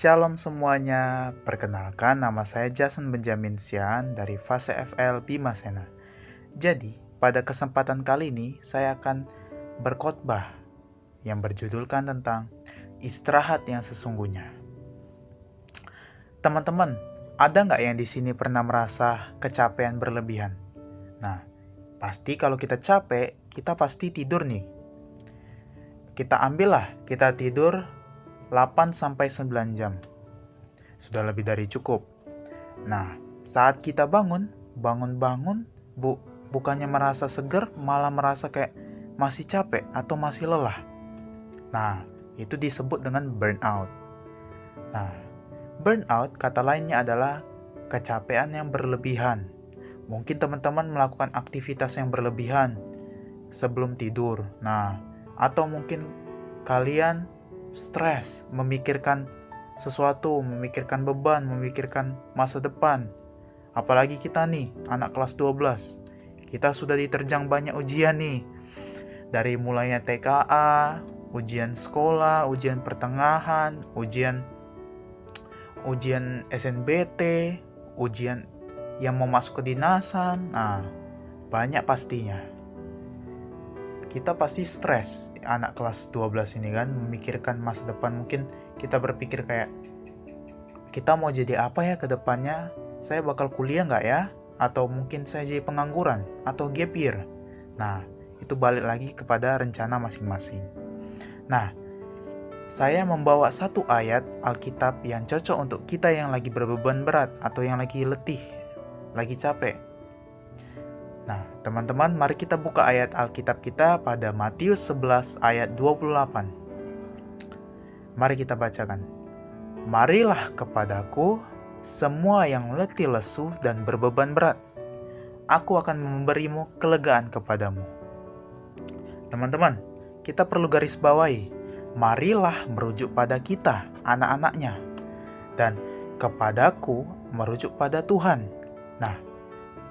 Shalom semuanya, perkenalkan nama saya Jason Benjamin Sian dari Fase FL Bimasena. Jadi, pada kesempatan kali ini saya akan berkhotbah yang berjudulkan tentang istirahat yang sesungguhnya. Teman-teman, ada nggak yang di sini pernah merasa kecapean berlebihan? Nah, pasti kalau kita capek, kita pasti tidur nih. Kita tidur 8-9 jam. Sudah lebih dari cukup. Nah, saat kita bangun, bukannya merasa segar, malah merasa kayak masih capek atau masih lelah. Nah, itu disebut dengan burnout. Nah, burnout kata lainnya adalah kecapean yang berlebihan. Mungkin teman-teman melakukan aktivitas yang berlebihan sebelum tidur. Nah, atau mungkin kalian stres, memikirkan sesuatu, memikirkan beban, memikirkan masa depan. Apalagi kita nih, anak kelas 12. Kita sudah diterjang banyak ujian nih. Dari mulainya TKA, ujian sekolah, ujian pertengahan, ujian SNBT, ujian yang mau masuk ke dinasan. Nah, banyak pastinya. Kita pasti stres, anak kelas 12 ini kan, memikirkan masa depan. Mungkin kita berpikir kayak, kita mau jadi apa ya ke depannya? Saya bakal kuliah nggak ya? Atau mungkin saya jadi pengangguran? Atau gap year? Nah, itu balik lagi kepada rencana masing-masing. Nah, saya membawa satu ayat Alkitab yang cocok untuk kita yang lagi berbeban berat atau yang lagi letih, lagi capek. Nah, teman-teman, mari kita buka ayat Alkitab kita pada Matius 11 ayat 28. Mari kita bacakan. Marilah kepadaku semua yang letih lesu dan berbeban berat. Aku akan memberimu kelegaan kepadamu. Teman-teman, kita perlu garis bawahi. Marilah merujuk pada kita, anak-anaknya. Dan kepadaku merujuk pada Tuhan. Nah,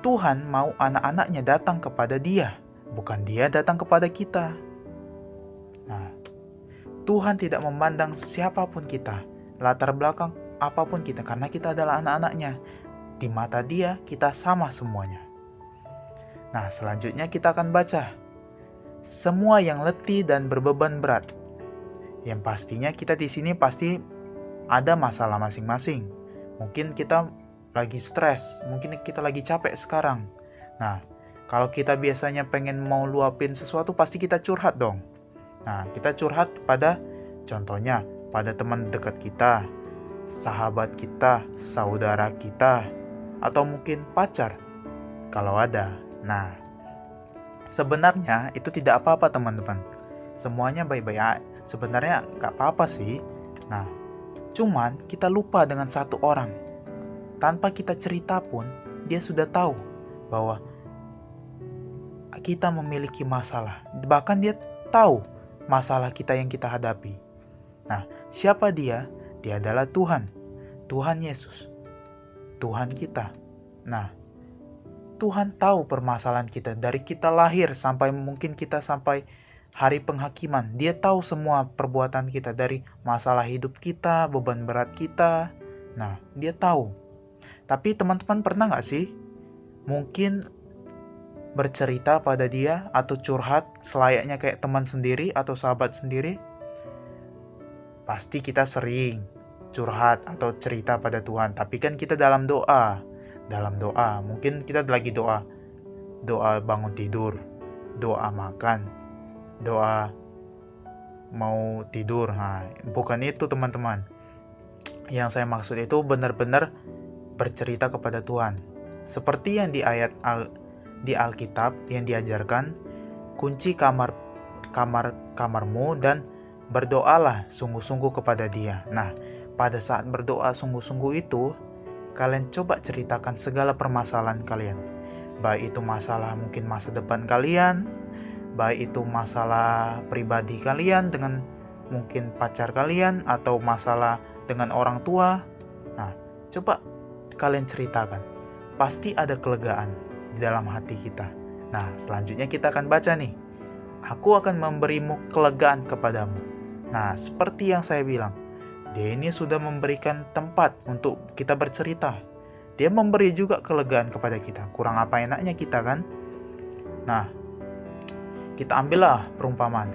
Tuhan mau anak-anaknya datang kepada Dia, bukan Dia datang kepada kita. Nah, Tuhan tidak memandang siapapun kita, latar belakang apapun kita, karena kita adalah anak-anaknya. Di mata Dia, kita sama semuanya. Nah, selanjutnya kita akan baca. Semua yang letih dan berbeban berat. Yang pastinya kita di sini pasti ada masalah masing-masing. Mungkin kita lagi stres, mungkin kita lagi capek sekarang. Nah, kalau kita biasanya pengen mau luapin sesuatu, pasti kita curhat dong. Nah, kita curhat pada, contohnya, pada teman dekat kita, sahabat kita, saudara kita, atau mungkin pacar, kalau ada. Nah, sebenarnya itu tidak apa-apa teman-teman. Semuanya baik-baik, sebenarnya gak apa-apa sih. Nah, cuman kita lupa dengan satu orang. Tanpa kita cerita pun, dia sudah tahu bahwa kita memiliki masalah. Bahkan dia tahu masalah kita yang kita hadapi. Nah, siapa dia? Dia adalah Tuhan. Tuhan Yesus. Tuhan kita. Nah, Tuhan tahu permasalahan kita. Dari kita lahir sampai mungkin kita sampai hari penghakiman. Dia tahu semua perbuatan kita. Dari masalah hidup kita, beban berat kita. Nah, dia tahu. Tapi teman-teman pernah gak sih mungkin bercerita pada dia atau curhat selayaknya kayak teman sendiri atau sahabat sendiri? Pasti kita sering curhat atau cerita pada Tuhan. Tapi kan kita dalam doa. Mungkin kita lagi doa bangun tidur, doa makan, doa mau tidur. Nah, bukan itu teman-teman. Yang saya maksud itu benar-benar bercerita kepada Tuhan. Seperti yang di ayat di Alkitab yang diajarkan, kunci kamarmu dan berdoalah sungguh-sungguh kepada Dia. Nah, pada saat berdoa sungguh-sungguh itu, kalian coba ceritakan segala permasalahan kalian. Baik itu masalah mungkin masa depan kalian, baik itu masalah pribadi kalian dengan mungkin pacar kalian, atau masalah dengan orang tua. Nah, coba kalian ceritakan, pasti ada kelegaan di dalam hati kita. Nah, selanjutnya kita akan baca nih. Aku akan memberimu kelegaan kepadamu. Nah, seperti yang saya bilang, Dia ini sudah memberikan tempat untuk kita bercerita. Dia memberi juga kelegaan kepada kita. Kurang apa enaknya kita kan? Nah, kita ambillah perumpamaan.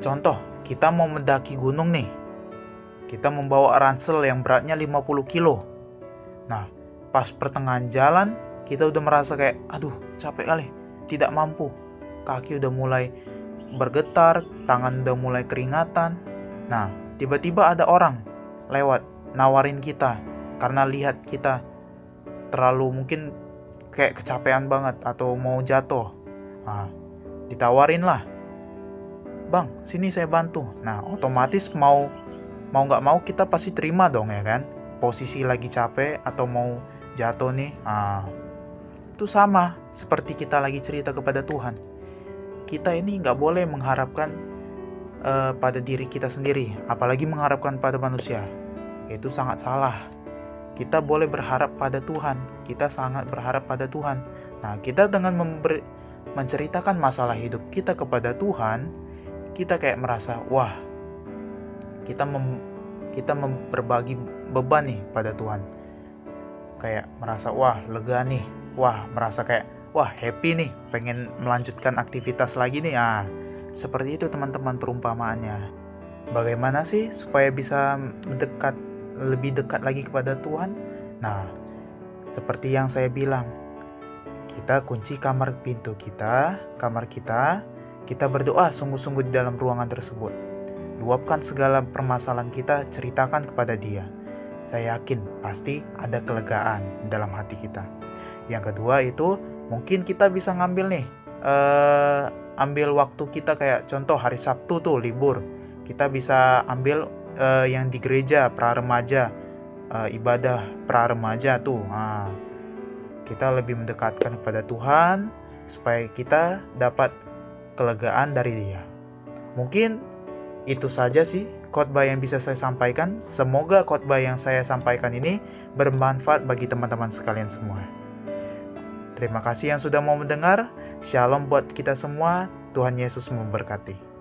Contoh, kita mau mendaki gunung nih. Kita membawa ransel yang beratnya 50 kilo. Nah, pas pertengahan jalan, kita udah merasa kayak, aduh capek kali, tidak mampu. Kaki udah mulai bergetar, tangan udah mulai keringatan. Nah, tiba-tiba ada orang lewat, nawarin kita. Karena lihat kita terlalu mungkin kayak kecapean banget atau mau jatuh. Nah, ditawarin lah, bang sini saya bantu. Nah, otomatis mau nggak mau kita pasti terima dong ya kan. Posisi lagi capek atau mau jatuh nih. Itu sama seperti kita lagi cerita kepada Tuhan. Kita ini nggak boleh mengharapkan pada diri kita sendiri, apalagi mengharapkan pada manusia. Itu sangat salah. Kita boleh berharap pada Tuhan. Kita sangat berharap pada Tuhan. Nah, kita dengan menceritakan masalah hidup kita kepada Tuhan, kita kayak merasa, wah, kita berbagi beban nih pada Tuhan. Kayak merasa, wah, lega nih. Wah, merasa kayak, wah, happy nih, pengen melanjutkan aktivitas lagi nih. Seperti itu teman-teman perumpamaannya. Bagaimana sih supaya bisa lebih dekat lagi kepada Tuhan? Nah, seperti yang saya bilang, kita kunci kamar kita, kita berdoa sungguh-sungguh di dalam ruangan tersebut. Luapkan segala permasalahan kita, ceritakan kepada Dia. Saya yakin pasti ada kelegaan dalam hati kita. Yang kedua itu, mungkin kita bisa ngambil nih, ambil waktu kita kayak contoh hari Sabtu tuh libur. Kita bisa ambil yang di gereja pra-remaja, ibadah pra-remaja tuh. Kita lebih mendekatkan kepada Tuhan supaya kita dapat kelegaan dari Dia. Mungkin itu saja sih khotbah yang bisa saya sampaikan. Semoga khotbah yang saya sampaikan ini bermanfaat bagi teman-teman sekalian semua. Terima kasih yang sudah mau mendengar. Shalom buat kita semua. Tuhan Yesus memberkati.